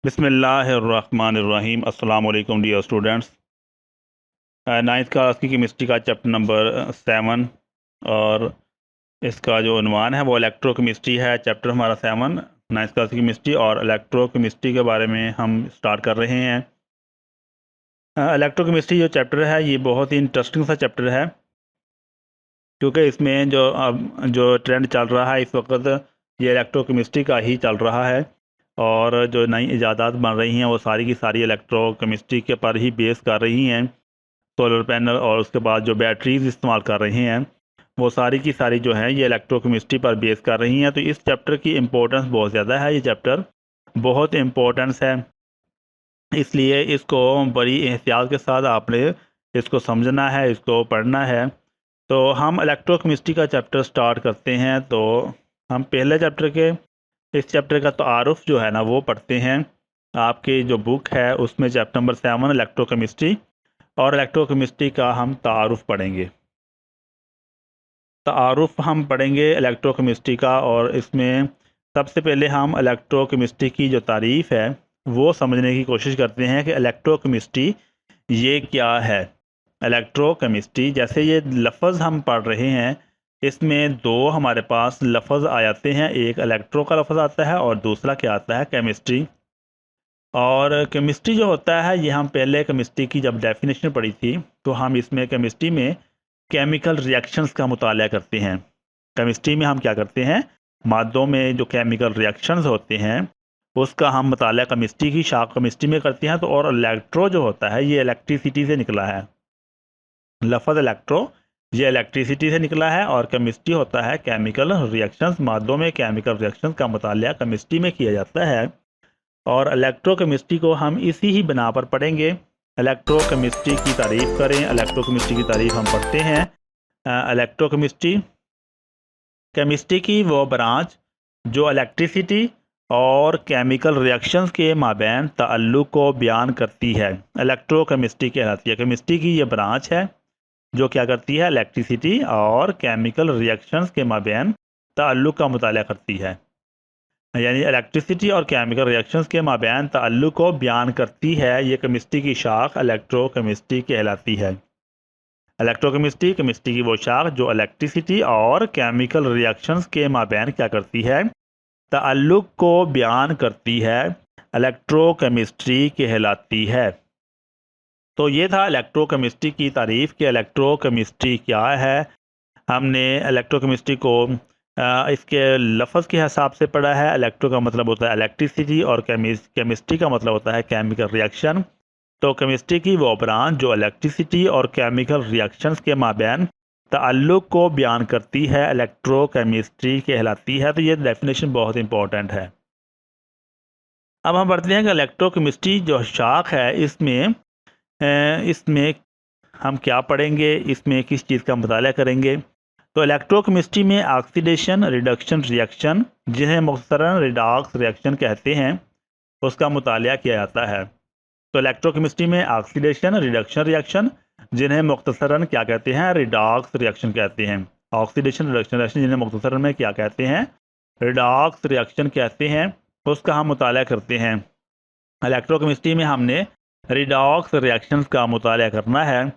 बिस्मिल्लाहिर्रहमानिर्रहीम। अस्सलाम वालेकुम डियर स्टूडेंट्स। नाइन्थ क्लास की केमिस्ट्री का चैप्टर नंबर 7 और इसका जो उन्वान है वो इलेक्ट्रोकेमिस्ट्री है। चैप्टर हमारा 7 नाइन्थ क्लास की केमिस्ट्री और इलेक्ट्रोकेमिस्ट्री के बारे में हम स्टार्ट कर रहे हैं। इलेक्ट्रोकेमिस्ट्री जो चैप्टर है ये बहुत ही इंटरेस्टिंग सा चैप्टर है, क्योंकि इसमें जो ट्रेंड चल रहा है इस वक्त ये इलेक्ट्रोकेमिस्ट्री का ही चल रहा है और जो नई इजादात बन रही हैं वो सारी की सारी इलेक्ट्रोकेमिस्ट्री के पर ही बेस कर रही हैं। सोलर पैनल और उसके बाद जो बैटरीज इस्तेमाल कर रहे हैं वो सारी की सारी जो है ये इलेक्ट्रोकेमिस्ट्री पर बेस कर रही हैं। तो इस चैप्टर की इम्पोर्टेंस बहुत ज़्यादा है। ये चैप्टर बहुत इम्पोर्टेंस है, इसलिए इसको बड़ी एहतियात के साथ आपने इसको समझना है, इसको पढ़ना है। तो हम इलेक्ट्रोकेमिस्ट्री का चैप्टर स्टार्ट करते हैं। तो हम पहले चैप्टर के इस चैप्टर का तारुफ जो है ना वो पढ़ते हैं। आपकी जो बुक है उसमें चैप्टर नंबर 7 इलेक्ट्रोकेमिस्ट्री और इलेक्ट्रोकेमिस्ट्री का हम तारुफ पढ़ेंगे। तारुफ हम पढ़ेंगे इलेक्ट्रोकेमिस्ट्री का, और इसमें सबसे पहले हम इलेक्ट्रोकेमिस्ट्री की जो तारीफ़ है वो समझने की कोशिश करते हैं कि इलेक्ट्रोकेमिस्ट्री ये क्या है। इलेक्ट्रोकेमिस्ट्री जैसे ये लफ्ज़ हम पढ़ रहे हैं, इसमें दो हमारे पास लफ्ज़ आ जाते हैं। एक इलेक्ट्रो का लफ्ज़ आता है और दूसरा क्या आता है, केमिस्ट्री। और केमिस्ट्री जो होता है ये हम पहले केमिस्ट्री की जब डेफिनेशन पढ़ी थी तो हम इसमें केमिस्ट्री में केमिकल रिएक्शंस का मुताला करते हैं। केमिस्ट्री में हम क्या करते हैं, मादों में जो केमिकल रिएक्शंस होते हैं उसका हम मुताला केमिस्ट्री की शाख केमिस्ट्री में करते हैं। तो और इलेक्ट्रो जो होता है ये इलेक्ट्रिसिटी से निकला है। लफ्ज़ इलेक्ट्रो ये इलेक्ट्रिसिटी से निकला है और केमिस्ट्री होता है केमिकल रिएक्शंस। मादों में केमिकल रिएक्शंस का मुताला केमिस्ट्री में किया जाता है और इलेक्ट्रोकेमिस्ट्री को हम इसी ही बना पर पढ़ेंगे। इलेक्ट्रोकेमिस्ट्री की तारीफ़ करें, इलेक्ट्रोकेमिस्ट्री की तारीफ़ हम पढ़ते हैं। इलेक्ट्रोकेमिस्ट्री केमिस्ट्री की वो ब्रांच जो इलेक्ट्रिसिटी और केमिकल रिएक्शंस के माबैन ताल्लुक़ को बयान करती है, इलेक्ट्रोकेमिस्ट्री कहलाती है। केमिस्ट्री की ये ब्रांच है जो क्या करती है, इलेक्ट्रिसिटी और केमिकल रिएक्शंस के माबैन ताल्लुक़ का मुताला करती है, यानी इलेक्ट्रिसिटी और केमिकल रिएक्शंस के माबैन ताल्लुक़ को बयान करती है। ये केमिस्ट्री की शाख इलेक्ट्रोकेमिस्ट्री कहलाती है। इलेक्ट्रोकेमिस्ट्री केमिस्ट्री की वो शाख जो इलेक्ट्रिसिटी और केमिकल रिएक्शंस के माबैन क्या करती है, ताल्लुक़ को बयान करती है, इलेक्ट्रोकेमिस्ट्री कहलाती है। तो ये था इलेक्ट्रोकेमिस्ट्री की तारीफ़ कि इलेक्ट्रोकेमिस्ट्री क्या है। हमने इलेक्ट्रोकेमिस्ट्री को इसके लफ्ज़ के हिसाब से पढ़ा है। इलेक्ट्रो का मतलब होता है इलेक्ट्रिसिटी और केमिस्ट्री का मतलब होता है केमिकल रिएक्शन। तो केमिस्ट्री की वो ब्रांच जो इलेक्ट्रिसिटी और केमिकल रिएक्शंस के माबैन ताल्लुक़ को बयान करती है, इलेक्ट्रोकेमिस्ट्री कहलाती है। तो ये डेफिनेशन बहुत इंपॉर्टेंट है। अब हम पढ़ते हैं कि इलेक्ट्रोकेमिस्ट्री जो शाख है इसमें हम क्या पढ़ेंगे, इसमें किस चीज़ का मुताला करेंगे। तो इलेक्ट्रोकेमिस्ट्री में ऑक्सीडेशन रिडक्शन रिएक्शन, जिन्हें मुख्तसरन रिडॉक्स रिएक्शन कहते हैं, उसका मुताला किया जाता है। तो इलेक्ट्रोकेमिस्ट्री में ऑक्सीडेशन रिडक्शन रिएक्शन, जिन्हें मुख्तसरन क्या कहते हैं, रिडॉक्स रिएक्शन कहते हैं। ऑक्सीडेशन रिडक्शन रिएक्शन जिन्हें मुख्तसरन में क्या कहते हैं, रिडॉक्स रिएक्शन कहते हैं, उसका हम मुताला करते हैं। इलेक्ट्रोकेमिस्ट्री में हमने रिडॉक्स रिएक्शंस का मुताला करना है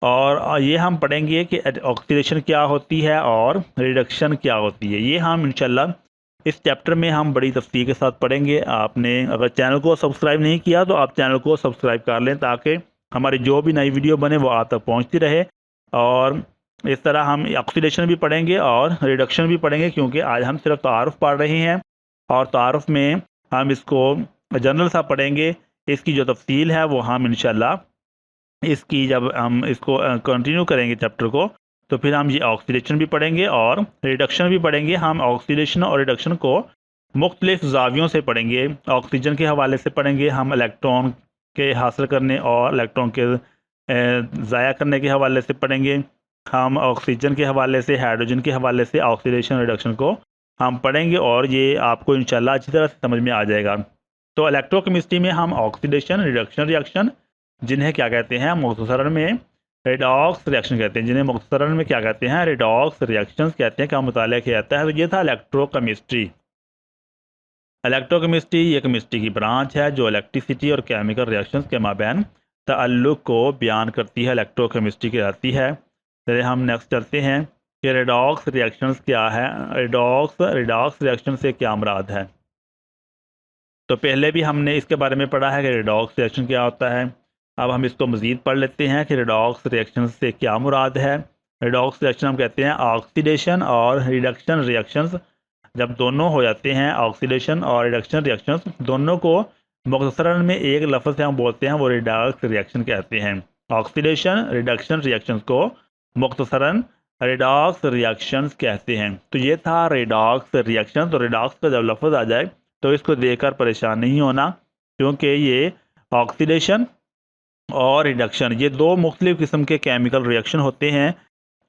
और ये हम पढ़ेंगे कि ऑक्सीडेशन क्या होती है और रिडक्शन क्या होती है। ये हम इंशाल्लाह इस चैप्टर में हम बड़ी तफसील के साथ पढ़ेंगे। आपने अगर चैनल को सब्सक्राइब नहीं किया तो आप चैनल को सब्सक्राइब कर लें ताकि हमारी जो भी नई वीडियो बने वो आप तक पहुँचती रहे। और इस तरह हम ऑक्सीडेशन भी पढ़ेंगे और रिडक्शन भी पढ़ेंगे, क्योंकि आज हम सिर्फ तारुफ पढ़ रहे हैं और तारुफ में हम इसको जनरल सा पढ़ेंगे। इसकी जो तफसील है वो हम इंशाल्लाह इसकी जब हम इसको कंटिन्यू करेंगे चैप्टर को तो फिर हम ये ऑक्सीडेशन भी पढ़ेंगे और रिडक्शन भी पढ़ेंगे। हम ऑक्सीडेशन और रिडक्शन को मुख्तलिफ जावियों से पढ़ेंगे। ऑक्सीजन के हवाले से पढ़ेंगे हम इलेक्ट्रॉन के हासिल करने और इलेक्ट्रॉन के ज़ाया करने के हवाले से पढ़ेंगे। हम ऑक्सीजन के हवाले से, हाइड्रोजन के हवाले से ऑक्सीडेशन रिडक्शन को हम पढ़ेंगे और ये आपको इंशाल्लाह अच्छी तरह से समझ में आ जाएगा। तो इलेक्ट्रोकेमिस्ट्री में हम ऑक्सीडेशन रिडक्शन रिएक्शन, जिन्हें क्या कहते हैं मुख्तसरन में रिडॉक्स रिएक्शन कहते हैं, जिन्हें मुख्तसरन में क्या कहते हैं, रिडॉक्स रिएक्शंस कहते हैं, का मुताला किया जाता है। तो ये था इलेक्ट्रोकेमिस्ट्री। इलेक्ट्रोकेमिस्ट्री ये केमिस्ट्री की ब्रांच है जो इलेक्ट्रिसिटी और केमिकल रिएक्शंस के माबैन ताल्लुक़ को बयान करती है, इलेक्ट्रोकेमिस्ट्री कहलाती है। चलिए हम नेक्स्ट चलते हैं कि रेडॉक्स रिएक्शंस क्या है। रिडॉक्स रिएक्शन से क्या मुराद है। तो पहले भी हमने इसके बारे में पढ़ा है कि रिडॉक्स रिएक्शन क्या होता है। अब हम इसको मज़ीद पढ़ लेते हैं कि रिडॉक्स रिएक्शन से क्या मुराद है। रिडॉक्स रिएक्शन हम कहते हैं ऑक्सीडेशन और रिडक्शन रिएक्शंस जब दोनों हो जाते हैं, ऑक्सीडेशन और रिडक्शन रिएक्शंस दोनों को मुख्तसरन में एक लफ्ज़ से हम बोलते हैं, वो रिडॉक्स रिएक्शन कहते हैं। ऑक्सीडेशन रिडक्शन रिएक्शंस को मुख्तसरन रिडॉक्स रिएक्शंस कहते हैं। तो ये था रिडॉक्स रिएक्शन। तो रिडॉक्स का जब लफ्ज़ आ जाए तो इसको देखकर परेशान नहीं होना, क्योंकि ये ऑक्सीडेशन और रिडक्शन ये दो मुख्तलिफ़ किस्म के केमिकल रिएक्शन होते हैं।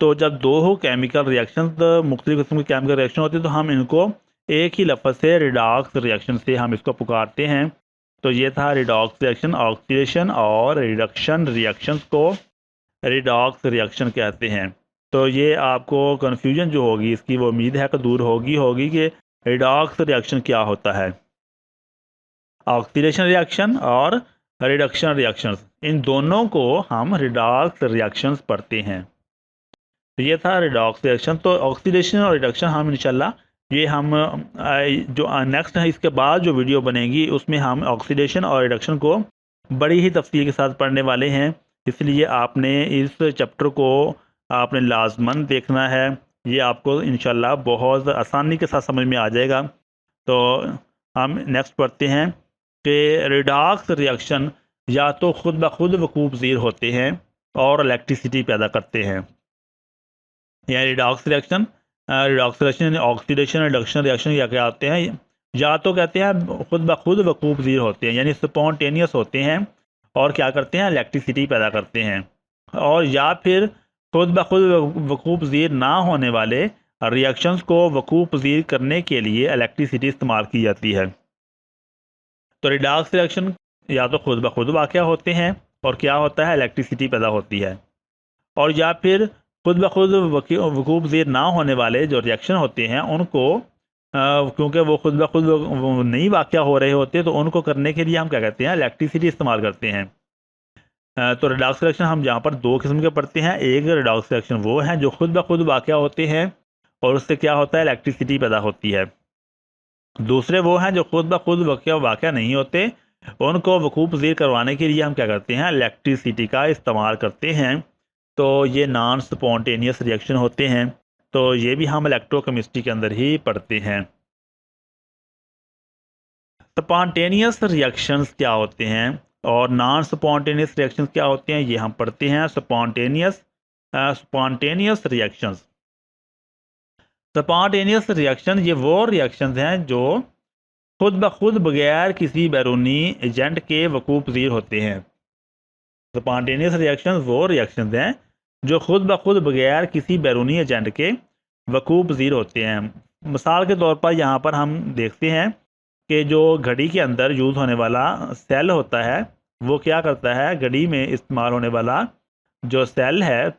तो जब दो केमिकल रिएक्शन मुख्तलिफ़ किस्म के केमिकल रिएक्शन होते हैं तो हम इनको एक ही लफ्ज़ से रिडॉक्स रिएक्शन से हम इसको पुकारते हैं। तो ये था रिडॉक्स रिएक्शन। ऑक्सीडेशन और रिडक्शन रिएक्शंस को रिडॉक्स रिएक्शन कहते हैं। तो ये आपको कन्फ्यूजन जो होगी इसकी वो उम्मीद है कि दूर होगी कि रिडॉक्स रिएक्शन क्या होता है। ऑक्सीडेशन रिएक्शन और रिडक्शन रिएक्शंस इन दोनों को हम रिडॉक्स रिएक्शंस पढ़ते हैं। तो ये था रिडॉक्स रिएक्शन। तो ऑक्सीडेशन और रिडक्शन हम इंशाल्लाह ये हम जो नेक्स्ट है इसके बाद जो वीडियो बनेगी उसमें हम ऑक्सीडेशन और रिडक्शन को बड़ी ही तफसील के साथ पढ़ने वाले हैं। इसलिए आपने इस चैप्टर को आपने लाजमन देखना है। ये आपको इंशाल्लाह बहुत आसानी के साथ समझ में आ जाएगा। तो हम नेक्स्ट पढ़ते हैं कि रिडॉक्स रिएक्शन या तो खुद ब खुद वकूफ़ ज़ीर होते हैं और इलेक्ट्रिसिटी पैदा करते हैं। या रिडॉक्स रिएक्शन यानी ऑक्सीडेशन रिडक्शन रिएक्शन या क्या होते हैं, या तो कहते हैं खुद ब खुद वकूफ़ ज़ीर होते हैं यानी स्पॉन्टेनियस होते हैं और क्या करते हैं इलेक्ट्रिसिटी पैदा करते हैं, और या फिर खुद ब खुद वकूफ़ ज़ीर ना होने वाले रिएक्शंस को वकूफ़ ज़ीर करने के लिए इलेक्ट्रिसिटी इस्तेमाल की जाती है। तो रिडॉक्स रिएक्शन या तो खुद ब खुद वाक़या होते हैं और क्या होता है इलेक्ट्रिसिटी पैदा होती है, और या फिर खुद ब खुद वकूफ़ ज़ीर ना होने वाले जो रिएक्शन होते हैं उनको क्योंकि वो खुद ब खुद नहीं वाक़या हो रहे होते तो उनको करने के लिए हम क्या कहते हैं इलेक्ट्रिसिटी इस्तेमाल करते हैं। तो रिडॉक्स रिएक्शन हम यहाँ पर दो किस्म के पढ़ते हैं। एक रिडॉक्स रिएक्शन वो हैं जो खुद ब खुद वाक़या होते हैं और उससे क्या होता है इलेक्ट्रिसिटी पैदा होती है। दूसरे वो हैं जो खुद ब खुद वाक़या नहीं होते, उनको वकूफ़ ज़ीर करवाने के लिए हम क्या करते हैं इलेक्ट्रिसिटी का इस्तेमाल करते हैं। तो ये नॉन स्पॉन्टेनियस रिएक्शन होते हैं। तो ये भी हम इलेक्ट्रोकेमिस्ट्री के अंदर ही पढ़ते हैं। स्पॉन्टेनियस रिएक्शंस क्या होते हैं और नॉन स्पॉन्टेनियस रिएक्शंस क्या होते हैं ये हम पढ़ते हैं। स्पॉन्टेनियस रिएक्शंस स्पॉन्टेनियस रिएक्शन ये वो रिएक्शंस हैं जो खुद ब खुद बगैर किसी बैरूनी एजेंट के वकूफ़ ज़ीर होते हैं। स्पॉन्टेनियस रिएक्शंस वो रिएक्शंस हैं जो खुद ब खुद बगैर किसी बैरूनी एजेंट के वकूफ़ ज़ीर होते हैं। मिसाल के तौर पर यहाँ पर हम देखते हैं कि जो घड़ी के अंदर यूज़ होने वाला सेल होता है वो क्या करता है, घड़ी में इस्तेमाल होने वाला जो सेल है,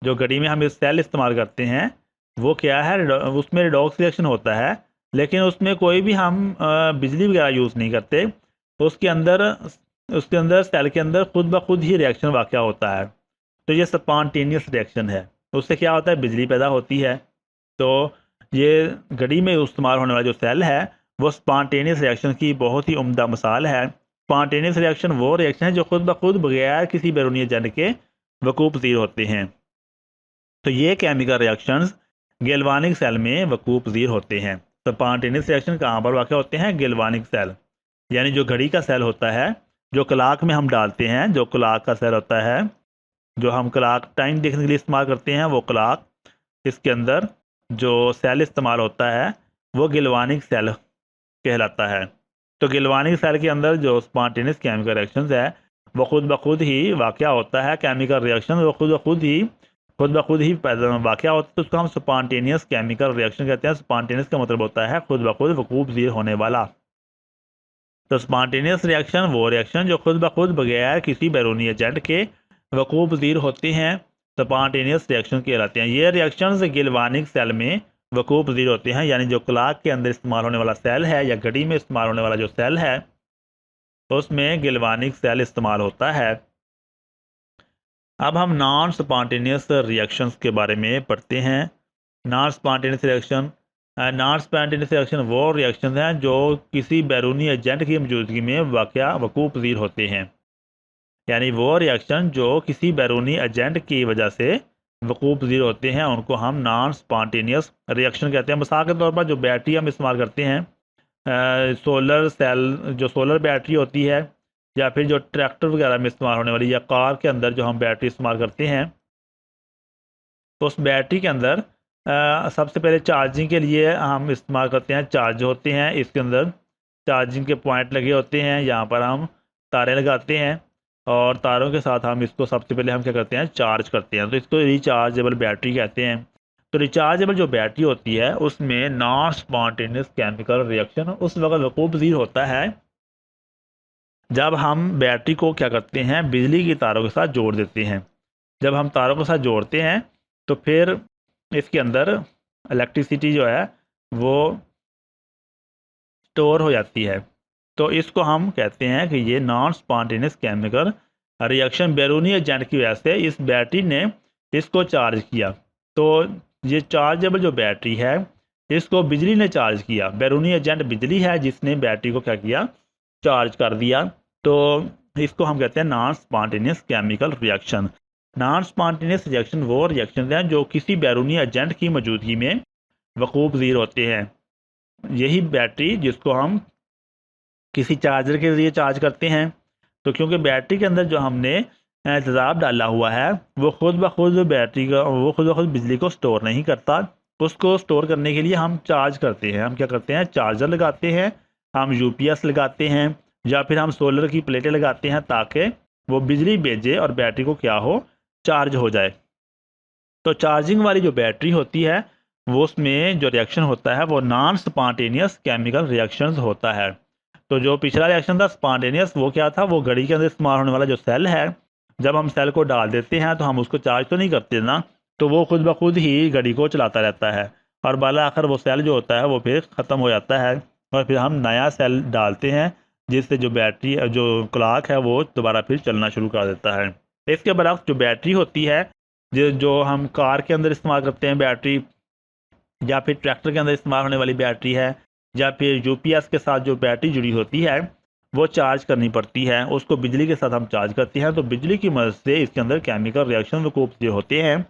जो घड़ी में हम इस सेल इस्तेमाल करते हैं वो क्या है, उसमें रिडॉक्स रिएक्शन होता है, लेकिन उसमें कोई भी हम बिजली वगैरह यूज़ नहीं करते। उसके अंदर सेल के अंदर खुद ब खुद ही रिएक्शन वाक़या होता है। तो ये स्पॉन्टेनियस रिएक्शन है। उससे क्या होता है बिजली पैदा होती है। तो ये घड़ी में इस्तेमाल होने वाला जो सेल है वो स्पॉन्टेनियस रिएक्शन की बहुत ही उम्दा मिसाल है। स्पॉन्टेनियस रिएक्शन वो रिएक्शन है जो खुद ब खुद बगैर किसी बैरूनी एजेंट के वकूफ़ ज़ीर होते हैं। तो ये केमिकल रिएक्शंस गैल्वानिक सेल में वकूफ़ ज़ीर होते हैं। स्पॉन्टेनियस रिएक्शन कहाँ पर वाक़या होते हैं, गैल्वानिक सेल यानी जो घड़ी का सेल होता है, जो क्लॉक में हम डालते हैं, जो क्लॉक का सेल होता है, जो हम क्लॉक टाइम देखने के लिए इस्तेमाल करते हैं वो क्लॉक, इसके अंदर जो सेल इस्तेमाल होता है वो गैल्वानिक सेल कहलाता है। तो गैल्वानिक सेल के अंदर जो स्पॉन्टेनियस केमिकल रिएक्शंस है वो खुद ब खुद ही वाक़या होता है। केमिकल रिएक्शन वो खुद ब खुद ही पैदा वाक़या होता है। तो उसको हम स्पॉन्टेनियस केमिकल रिएक्शन कहते हैं। स्पॉन्टेनियस का मतलब होता है खुद ब खुद वकूफ़ ज़ीर होने वाला। तो स्पॉन्टेनियस रिएक्शन वो रिएक्शन जो खुद ब खुद बगैर किसी बैरूनी एजेंट के वकूफ़ ज़ीर होते हैं, स्पॉन्टेनियस रिएक्शन कहलाते हैं। ये रिएक्शंस गैल्वानिक सेल में वकूफ़ पज़ीर होते हैं, यानी जो क्लॉक के अंदर इस्तेमाल होने वाला सेल है या घड़ी में इस्तेमाल होने वाला जो सेल है उसमें गैल्वानिक सेल इस्तेमाल होता है। अब हम नॉन स्पॉन्टेनियस रिएक्शंस के बारे में पढ़ते हैं। नॉन स्पॉन्टेनियस रिएक्शन वो रिएक्शन हैं जो किसी बैरूनी एजेंट की मौजूदगी में वकूफ़ पज़ीर होते हैं, यानी वो रिएक्शन जो किसी बैरूनी एजेंट की वजह से वकूफ़ पज़ीर होते हैं उनको हम नॉन स्पॉन्टेनियस रिएक्शन कहते हैं। मिसाल के तौर पर जो बैटरी हम इस्तेमाल करते हैं, सोलर सेल जो सोलर बैटरी होती है, या फिर जो ट्रैक्टर वगैरह में इस्तेमाल होने वाली या कार के अंदर जो हम बैटरी इस्तेमाल करते हैं, तो उस बैटरी के अंदर सबसे पहले चार्जिंग के लिए हम इस्तेमाल करते हैं चार्ज होते हैं। इसके अंदर चार्जिंग के पॉइंट लगे होते हैं, यहाँ पर हम तारें लगाते हैं और तारों के साथ हम इसको सबसे पहले हम क्या करते हैं, चार्ज करते हैं। तो इसको रिचार्जेबल बैटरी कहते हैं। तो रिचार्जेबल जो बैटरी होती है उसमें नॉन स्पॉन्टेनियस केमिकल रिएक्शन उस वक्त वकूफ़ पज़ीर होता है जब हम बैटरी को क्या करते हैं, बिजली की तारों के साथ जोड़ देते हैं। जब हम तारों के साथ जोड़ते हैं तो फिर इसके अंदर इलेक्ट्रिसिटी जो है वो स्टोर हो जाती है। तो इसको हम कहते हैं कि ये नॉन स्पॉन्टेनियस केमिकल रिएक्शन बैरूनी एजेंट की वजह से इस बैटरी ने इसको चार्ज किया। तो ये चार्जेबल जो बैटरी है इसको बिजली ने चार्ज किया। बैरूनी एजेंट बिजली है जिसने बैटरी को क्या किया, चार्ज कर दिया। तो इसको हम कहते हैं non spontaneous chemical reaction. Non spontaneous reaction वो रिएक्शन हैं जो किसी बैरूनी एजेंट की मौजूदगी में वकूफ़ पज़ीर होते हैं। यही बैटरी जिसको हम किसी चार्जर के ज़रिए चार्ज करते हैं, तो क्योंकि बैटरी के अंदर जो हमने तेज़ाब डाला हुआ है वो खुद ब खुद बिजली को स्टोर नहीं करता। उसको स्टोर करने के लिए हम चार्ज करते हैं। हम क्या करते हैं, चार्जर लगाते हैं, हम यूपीएस लगाते हैं, या फिर हम सोलर की प्लेटें लगाते हैं ताकि वो बिजली भेजे और बैटरी को क्या हो, चार्ज हो जाए। तो चार्जिंग वाली जो बैटरी होती है वो उसमें जो रिएक्शन होता है वो नॉन स्पॉन्टेनियस केमिकल रिएक्शन होता है। तो जो पिछला रिएक्शन था स्पॉन्टेनियस, वो क्या था, वो घड़ी के अंदर इस्तेमाल होने वाला जो सेल है, जब हम सेल को डाल देते हैं तो हम उसको चार्ज तो नहीं करते ना, तो वो खुद ब खुद ही घड़ी को चलाता रहता है और बाला आखिर वो सेल जो होता है वो फिर ख़त्म हो जाता है और फिर हम नया सेल डालते हैं जिससे जो बैटरी जो क्लॉक है वो दोबारा फिर चलना शुरू कर देता है। इसके बरक्स जो बैटरी होती है जो हम कार के अंदर इस्तेमाल करते हैं बैटरी, या फिर ट्रैक्टर के अंदर इस्तेमाल होने वाली बैटरी है, या फिर यूपीएस के साथ जो बैटरी जुड़ी होती है वो चार्ज करनी पड़ती है, उसको बिजली के साथ हम चार्ज करते हैं। तो बिजली की मदद से इसके अंदर केमिकल रिएक्शन वकूफ़ पज़ीर होते हैं,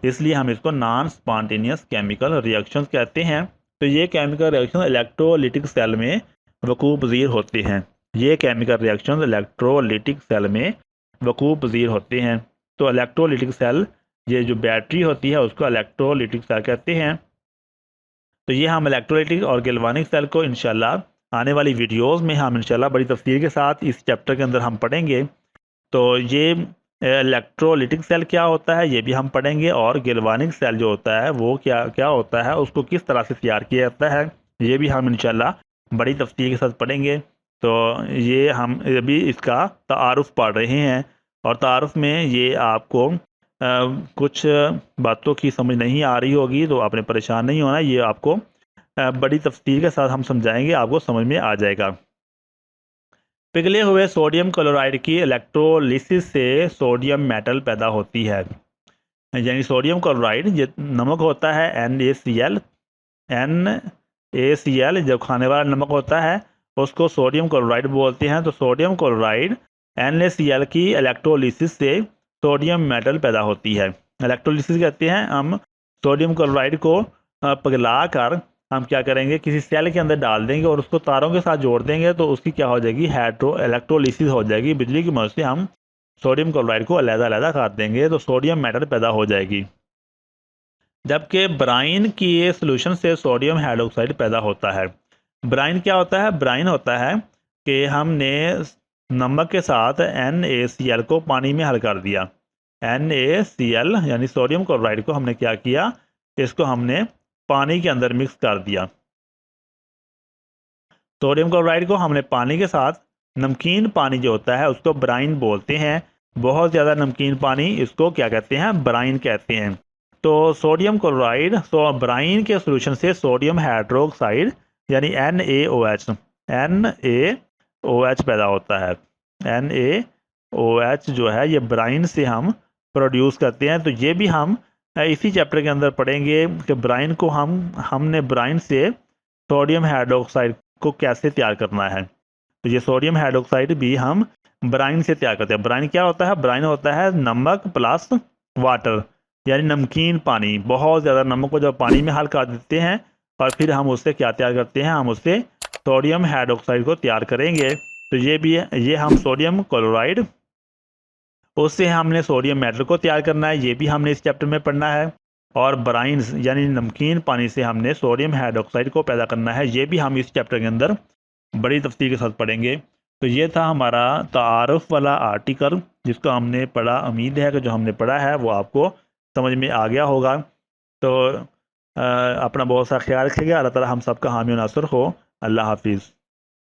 इसलिए हम इसको नॉन स्पॉन्टेनियस केमिकल रिएक्शंस कहते हैं। तो ये केमिकल रिएक्शन इलेक्ट्रोलिटिक सेल में वकूफ़ पज़ीर होते हैं। ये केमिकल रिएक्शन इलेक्ट्रोलिटिक सेल में वकूफ़ पज़ीर होते हैं। तो इलेक्ट्रोलिटिक सेल, ये जो बैटरी होती है उसको इलेक्ट्रोलिटिक सेल कहते हैं। तो ये हम इलेक्ट्रोलिटिक और गैल्वानिक सेल को इंशाल्लाह आने वाली वीडियोस में हम इंशाल्लाह बड़ी तफसील के साथ इस चैप्टर के अंदर हम पढ़ेंगे। तो ये इलेक्ट्रोलिटिक सेल क्या होता है ये भी हम पढ़ेंगे, और गैल्वानिक सेल जो होता है वो क्या होता है, उसको किस तरह से तैयार किया जाता है, ये भी हम इंशाल्लाह बड़ी तफसील के साथ पढ़ेंगे। तो ये हम अभी इसका तारुफ़ पढ़ रहे हैं, और तारुफ़ में ये आपको कुछ बातों की समझ नहीं आ रही होगी तो आपने परेशान नहीं होना, ये आपको बड़ी तफसील के साथ हम समझाएंगे, आपको समझ में आ जाएगा। पिघले हुए सोडियम क्लोराइड की इलेक्ट्रोलिसिस से सोडियम मेटल पैदा होती है। यानी सोडियम क्लोराइड ये नमक होता है NaCl, जब खाने वाला नमक होता है उसको सोडियम क्लोराइड बोलते हैं। तो सोडियम क्लोराइड NaCl की इलेक्ट्रोलिसिस से सोडियम मेटल पैदा होती है। इलेक्ट्रोलिसिस कहते हैं हम सोडियम क्लोराइड को पिघला कर हम क्या करेंगे, किसी सेल के अंदर डाल देंगे और उसको तारों के साथ जोड़ देंगे, तो उसकी क्या हो जाएगी, इलेक्ट्रोलिसिस हो जाएगी। बिजली की मदद से हम सोडियम क्लोराइड को अलग-अलग कर देंगे तो सोडियम मेटल पैदा हो जाएगी। जबकि ब्राइन की सोल्यूशन से सोडियम हाइड्रोक्साइड पैदा होता है। ब्राइन क्या होता है, ब्राइन होता है कि हमने नमक के साथ NaCl को पानी में हल कर दिया। NaCl यानी सोडियम क्लोराइड को हमने क्या किया, इसको हमने पानी के अंदर मिक्स कर दिया। सोडियम क्लोराइड को हमने पानी के साथ, नमकीन पानी जो होता है उसको ब्राइन बोलते हैं। बहुत ज़्यादा नमकीन पानी, इसको क्या कहते हैं, ब्राइन कहते हैं। तो सोडियम क्लोराइड ब्राइन के सोल्यूशन से सोडियम हाइड्रोक्साइड यानी NaOH पैदा होता है। NaOH जो है ये ब्राइन से हम प्रोड्यूस करते हैं। तो ये भी हम इसी चैप्टर के अंदर पढ़ेंगे कि ब्राइन को हमने ब्राइन से सोडियम हाइड्रोक्साइड को कैसे तैयार करना है। तो ये सोडियम हाइड्रोक्साइड भी हम ब्राइन से तैयार करते हैं। ब्राइन क्या होता है? ब्राइन होता है नमक प्लस वाटर, यानी नमकीन पानी। बहुत ज़्यादा नमक को जब पानी में हल कर देते हैं और फिर हम उससे क्या तैयार करते हैं? हम उससे सोडियम हाइड्रोक्साइड को तैयार करेंगे। तो ये भी है, ये हम सोडियम क्लोराइड, उससे हमने सोडियम मेटल को तैयार करना है। ये भी हमने इस चैप्टर में पढ़ना है। और ब्राइन यानी नमकीन पानी से हमने सोडियम हाइड्रोक्साइड को पैदा करना है। ये भी हम इस चैप्टर के अंदर बड़ी तफसील के साथ पढ़ेंगे। तो ये था हमारा तारुफ वाला आर्टिकल जिसको हमने पढ़ा। उम्मीद है कि जो हमने पढ़ा है वो आपको समझ में आ गया होगा। तो अपना बहुत सा ख्याल रखिएगा। अल्लाह ताला हम सबका हामी और नासर हो। अल्लाह हाफिज़।